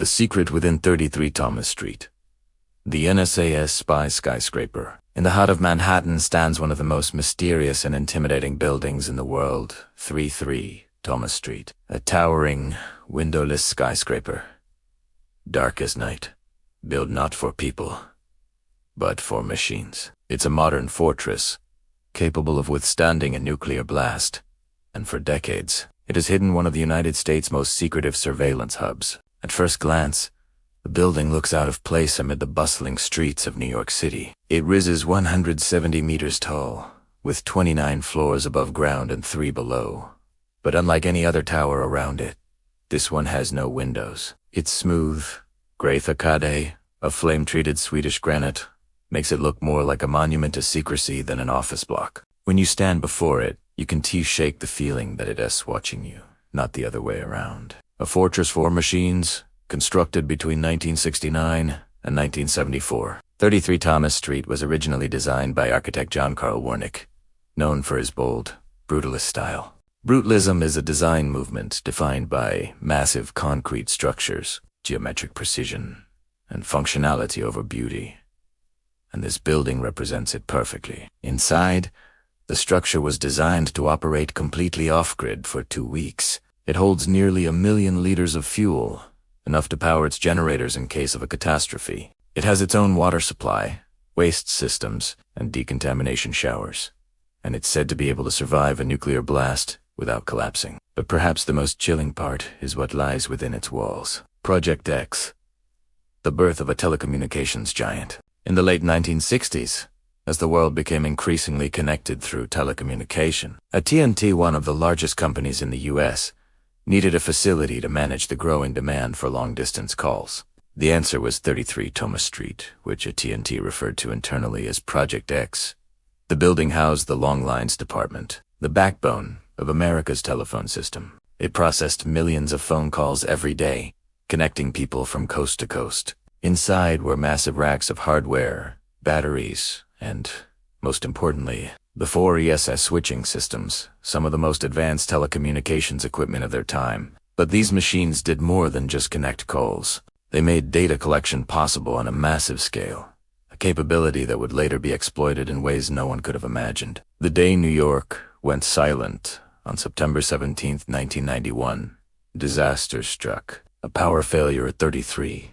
The secret within 33 Thomas Street. The NSA spy skyscraper. In the heart of Manhattan stands one of the most mysterious and intimidating buildings in the world, 33 Thomas Street. A towering, windowless skyscraper. Dark as night. Built not for people, but for machines. It's a modern fortress, capable of withstanding a nuclear blast. And for decades, it has hidden one of the United States' most secretive surveillance hubs. At first glance, the building looks out of place amid the bustling streets of New York City. It rises 170 meters tall, with 29 floors above ground and 3 below. But unlike any other tower around it, this one has no windows. Its smooth, gray facade of flame-treated Swedish granite makes it look more like a monument to secrecy than an office block. When you stand before it, you can shake the feeling that it is watching you, not the other way around. A fortress for machines, constructed between 1969 and 1974. 33 Thomas Street was originally designed by architect John Carl Wernick, known for his bold, brutalist style. Brutalism is a design movement defined by massive concrete structures, geometric precision, and functionality over beauty. And this building represents it perfectly. Inside, the structure was designed to operate completely off-grid for 2 weeks. It holds nearly 1 million liters of fuel, enough to power its generators in case of a catastrophe. It has its own water supply, waste systems, and decontamination showers. And it's said to be able to survive a nuclear blast without collapsing. But perhaps the most chilling part is what lies within its walls. Project X, the birth of a telecommunications giant. In the late 1960s, as the world became increasingly connected through telecommunication, at&t, one of the largest companies in the U.S., needed a facility to manage the growing demand for long-distance calls. The answer was 33 Thomas Street, which at&t referred to internally as Project X. The building housed the long lines department, the backbone of America's telephone system. It processed millions of phone calls every day, connecting people from coast to coast. Inside were massive racks of hardware, batteries, and, most importantly, the 4 ESS switching systems, some of the most advanced telecommunications equipment of their time. But these machines did more than just connect calls. They made data collection possible on a massive scale, a capability that would later be exploited in ways no one could have imagined. The day New York went silent on September 17, 1991, disaster struck. A power failure at 33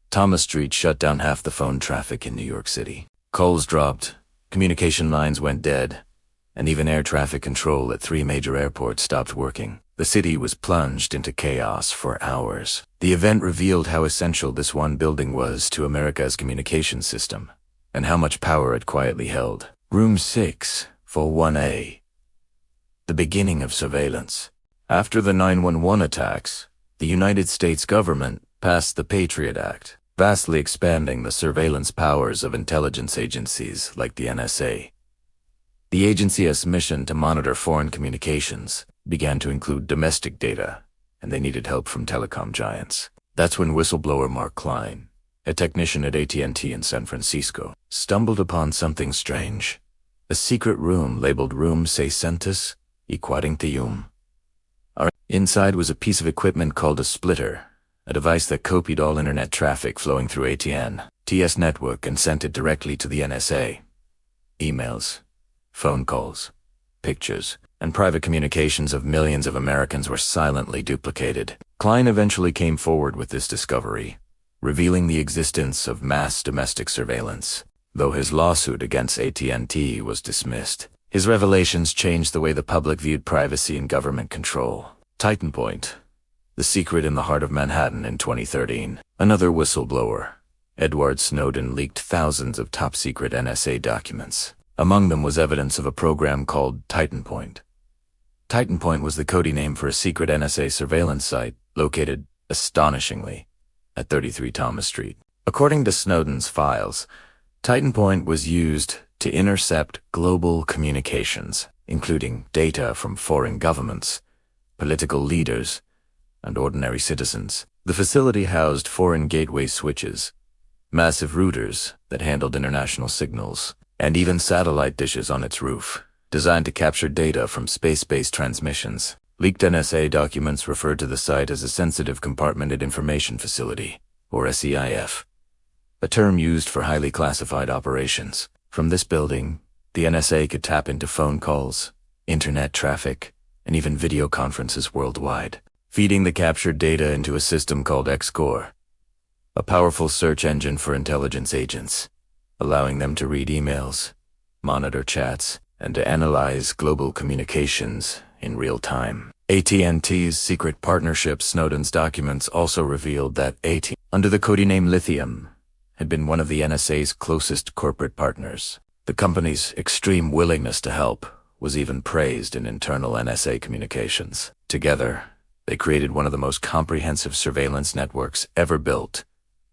Thomas Street shut down half the phone traffic in New York City. Calls dropped, communication lines went dead, and even air traffic control at 3 major airports stopped working. The city was plunged into chaos for hours. The event revealed how essential this one building was to America's communication system, and how much power it quietly held. Room 6, for 1A. The beginning of surveillance. After the 9/11 attacks, the United States government passed the Patriot Act, vastly expanding the surveillance powers of intelligence agencies like the NSA. The agency's mission to monitor foreign communications began to include domestic data, and they needed help from telecom giants. That's when whistleblower Mark Klein, a technician at at&t in San Francisco, stumbled upon something strange. A secret room labeled Room 641. Inside was a piece of equipment called a splitter, a device that copied all internet traffic flowing through at&t's network and sent it directly to the NSA. Emails, phone calls, pictures, and private communications of millions of Americans were silently duplicated. Klein eventually came forward with this discovery, revealing the existence of mass domestic surveillance. Though his lawsuit against at&t was dismissed, his revelations changed the way the public viewed privacy and government control. Titan Point, the secret in the heart of Manhattan in 2013. Another whistleblower, Edward Snowden, leaked thousands of top-secret NSA documents. Among them was evidence of a program called Titan Point. Titan Point was the code name for a secret NSA surveillance site located, astonishingly, at 33 Thomas Street. According to Snowden's files, Titan Point was used to intercept global communications, including data from foreign governments, political leaders, and ordinary citizens. The facility housed foreign gateway switches, massive routers that handled international signals, and even satellite dishes on its roof, designed to capture data from space-based transmissions. Leaked NSA documents referred to the site as a Sensitive Compartmented Information Facility, or SEIF, a term used for highly classified operations. From this building, the NSA could tap into phone calls, internet traffic, and even video conferences worldwide, feeding the captured data into a system called Xcore, a powerful search engine for intelligence agents, allowing them to read emails, monitor chats, and to analyze global communications in real time. AT&T's secret partnership. Snowden's documents also revealed that AT&T, under the codename Lithium, had been one of the NSA's closest corporate partners. The company's extreme willingness to help was even praised in internal NSA communications. Together, they created one of the most comprehensive surveillance networks ever built,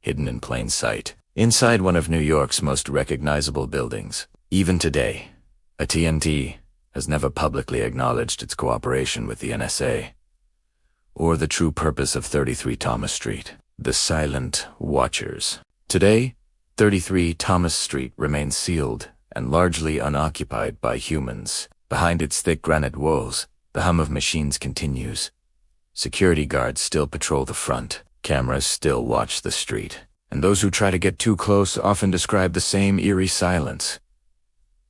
hidden in plain sight, inside one of New York's most recognizable buildings. Even today, AT&T has never publicly acknowledged its cooperation with the NSA, or the true purpose of 33 Thomas Street, the Silent Watchers. Today, 33 Thomas Street remains sealed and largely unoccupied by humans. Behind its thick granite walls, the hum of machines continues. Security guards still patrol the front, cameras still watch the street, and those who try to get too close often describe the same eerie silence.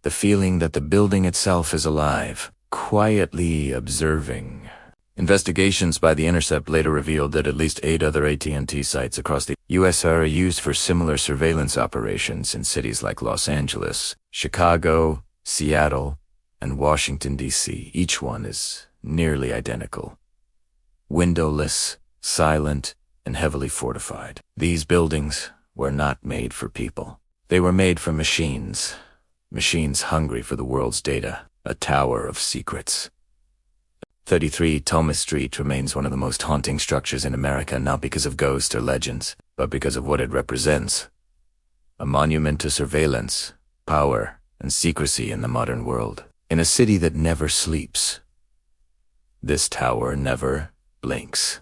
The feeling that the building itself is alive, quietly observing. Investigations by The Intercept later revealed that at least 8 other AT&T sites across the U.S. are used for similar surveillance operations in cities like Los Angeles, Chicago, Seattle, and Washington, D.C. Each one is nearly identical. Windowless, silent, and heavily fortified. These buildings were not made for people. They were made for machines. Machines hungry for the world's data, a tower of secrets. 33 Thomas Street remains one of the most haunting structures in America, not because of ghosts or legends, but because of what it represents. A monument to surveillance, power, and secrecy in the modern world. In a city that never sleeps, this tower never blinks.